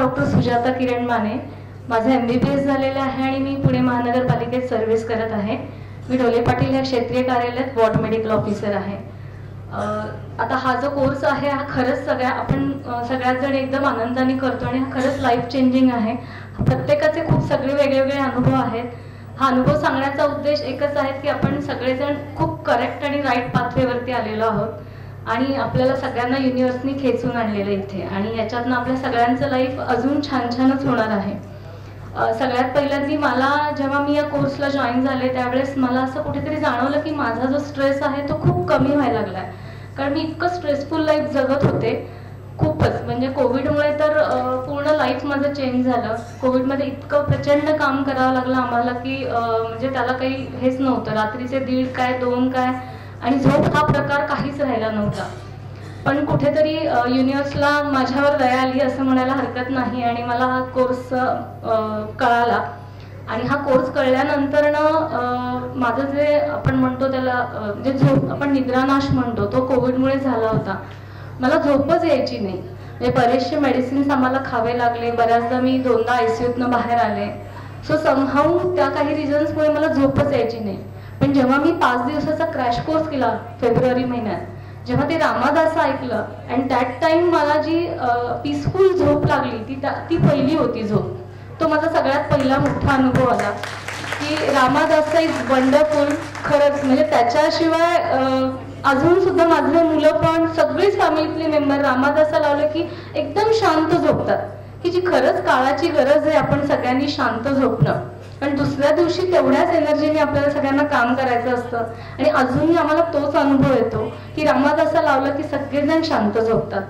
Doctor Sujata किरण माने. माझं MBBS झालेलं आहे आणि मी पुणे महानगरपालिकेत सर्व्हिस करत आहे. मी ढोले पाटील या क्षेत्रीय कार्यालयात वॉर्ड मेडिकल ऑफिसर आहे. आता हा जो कोर्स आहे हा खरंच आपण सगळ्यात जण एकदम आनंदाने करतो आणि हा खरंच लाईफ चेंजिंग आहे. प्रत्येकाचे खूप सगळे वेगवेगळे अनुभव आहेत. हा अनुभव सांगण्याचा उद्देश एकच आहे की आपण सगळेजण खूप करेक्ट आणि राईट पाथवेवरती आलेलो आहोत आणि आपल्याला सगळ्यांना युनिव्हर्सनी खेचून आणलेलं इथे आणि याच्यातनं आपल्या सगळ्यांचं लाईफ अजून छानच होणार आहे. सगळ्यात पहिल्यांदा मला जेव्हा मी या कोर्सला जॉईन झाले त्यावेळेस मला असं कुठेतरी जाणवलं की माझा जो स्ट्रेस आहे तो खूप कमी व्हायला लागला आहे. कारण मी इतकं स्ट्रेसफुल लाईफ जगत होते खूपच, म्हणजे कोविडमुळे तर पूर्ण लाईफ माझं चेंज झालं. कोविडमध्ये इतकं प्रचंड काम करावं लागलं आम्हाला की म्हणजे त्याला काही हेच नव्हतं. रात्रीचे 1:30 काय 2 काय आणि झोप हा प्रकार काहीच राहिला नव्हता. पण कुठेतरी युनिव्हर्सला माझ्यावर दया आली असं म्हणायला हरकत नाही आणि मला हा कोर्स कळाला. आणि हा कोर्स कळल्यानंतर माझं जे आपण म्हणतो त्याला जे झोप आपण निद्रानाश म्हणतो तो कोविडमुळे झाला होता. मला झोपच यायची नाही. म्हणजे बरेचसे मेडिसिन्स आम्हाला खावे लागले. बऱ्याचदा मी 2दा ICUतनं बाहेर आले. सो समहाऊ त्या काही रिझन्समुळे मला झोपच यायची नाही. पण जेव्हा मी 5 दिवसाचा क्रॅश कोर्स केला फेब्रुवारी महिन्यात, जेव्हा ते रामादास ऐकलं आणि दॅट टाइम मला जी पीसफुल झोप लागली ती पहिली होती झोप. तो माझा सगळ्यात पहिला मोठा अनुभव आला की रामादास इज वंडरफुल. खरंच म्हणजे त्याच्याशिवाय अजून सुद्धा माझे मुलं पण सगळीच फॅमिलीतले मेंबर रामादासा लावलं की एकदम शांत झोपतात, की जी खरंच काळाची गरज आहे आपण सगळ्यांनी शांत झोपणं. पण दुसऱ्या दिवशी तेवढ्याच एनर्जीने आपल्याला सगळ्यांना काम करायचं असतं आणि अजूनही आम्हाला तोच अनुभव येतो की रामादासा लावलं की सगळेजण शांत झोपतात.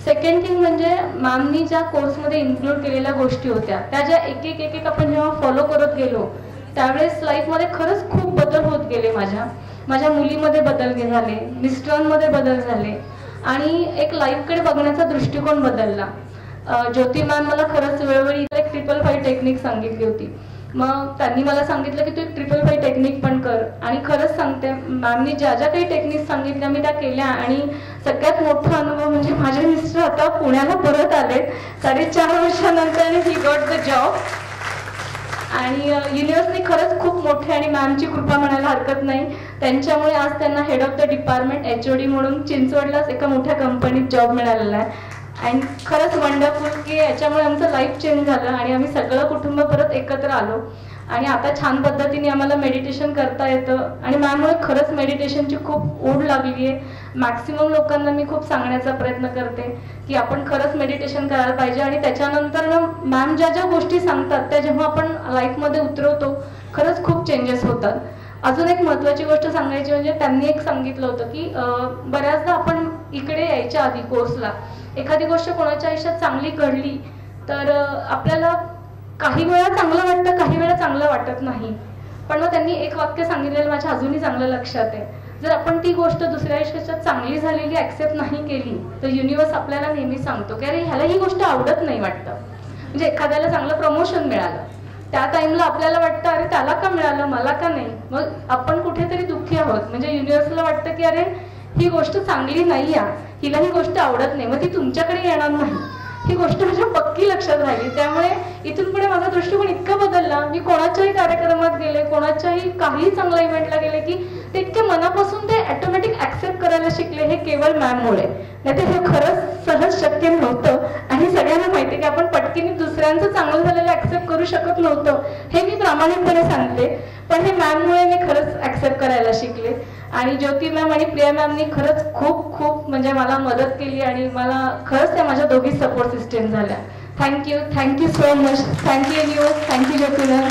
सेकंड थिंग म्हणजे मॅमनी ज्या कोर्समध्ये इन्क्लूड केलेल्या गोष्टी होत्या त्या ज्या एक आपण जेव्हा फॉलो करत गेलो त्यावेळेस लाईफमध्ये खरंच खूप बदल होत गेले. माझ्या मुलीमध्ये बदल झाले, मिस्टरांमध्ये बदल झाले आणि एक लाईफकडे बघण्याचा दृष्टिकोन बदलला. ज्योती मॅम मला खरंच वेळोवेळी एक 555 टेक्निक सांगितली होती. मग त्यांनी मला सांगितलं की तू एक 555 टेक्निक पण कर. आणि खरंच सांगते मॅमनी ज्या काही टेक्निक सांगितल्या मी त्या केल्या आणि सगळ्यात मोठा अनुभव म्हणजे माझे मिस्टर आता पुण्याला परत आले 4.5 वर्षानंतर. ही गॉट द जॉब आणि युनिव्हर्सने खरंच खूप मोठे आणि मॅमची कृपा म्हणायला हरकत नाही. त्यांच्यामुळे आज त्यांना head of the department HOD म्हणून चिंचवडलाच एका मोठ्या कंपनीत जॉब मिळालेला आहे. अँड खरंच वंडरफुल की याच्यामुळे आमचं लाईफ चेंज झालं आणि आम्ही सगळं कुटुंब परत एकत्र आलो आणि आता छान पद्धतीने आम्हाला मेडिटेशन करता येतं आणि मॅममुळे खरंच मेडिटेशनची खूप ओढ लागली आहे. मॅक्सिमम लोकांना मी खूप सांगण्याचा प्रयत्न करते की आपण खरंच मेडिटेशन करायला पाहिजे आणि त्याच्यानंतर मॅम ज्या गोष्टी सांगतात त्या जेव्हा आपण लाईफमध्ये उतरवतो खरंच खूप चेंजेस होतात. अजून एक महत्त्वाची गोष्ट सांगायची म्हणजे त्यांनी एक सांगितलं होतं की बऱ्याचदा आपण इकडे यायच्या आधी कोर्सला एखादी गोष्ट कोणाच्या आयुष्यात चांगली घडली तर आपल्याला काही वेळा चांगलं वाटतं, काही वेळा चांगलं वाटत नाही. पण मग त्यांनी एक वाक्य सांगितलेलं माझ्या अजूनही चांगलं लक्षात आहे. जर आपण ती गोष्ट दुसऱ्या आयुष्यात चांगली झालेली ऍक्सेप्ट नाही केली तर युनिव्हर्स आपल्याला नेहमी सांगतो की अरे ह्याला ही गोष्ट आवडत नाही वाटतं. म्हणजे एखाद्याला चांगलं प्रमोशन मिळालं त्या टाइमला आपल्याला वाटतं अरे त्याला का मिळालं मला का नाही. मग आपण कुठेतरी दुःखी आहोत. म्हणजे युनिव्हर्सला वाटतं की अरे ही गोष्ट चांगली नाही आहे, हिला ही गोष्ट आवडत नाही, मग ती तुमच्याकडे येणार नाही. ही गोष्ट माझ्या पक्की लक्षात राहिली. त्यामुळे इथून पुढे माझा दृष्टिकोन इतका बदलला. मी कोणाच्याही कार्यक्रमात गेले, कोणाच्याही काही चांगल्या इव्हेंटला गेले की ते इतके मनापासून ते ऑटोमॅटिक ऍक्सेप्ट करायला शिकले. हे केवळ मॅममुळे, नाही तर हे खरंच सहज शक्य नव्हतं. आणि सगळ्यांना माहिती आहे की आपण पटकीने दुसऱ्यांचं चांगलं झालेलं ऍक्सेप्ट करू शकत नव्हतं, हे मी प्रामाणिकपणे सांगते. पण हे मॅममुळे मी खरंच ऍक्सेप्ट करायला शिकले. आणि ज्योती मॅम आणि प्रिया मॅमनी खरंच खूप म्हणजे मला मदत केली आणि मला खरंच त्या माझ्या दोघी सपोर्ट सिस्टम झाल्या. Thank you so much. Thank you universe. Thank you Jyoti ma'am.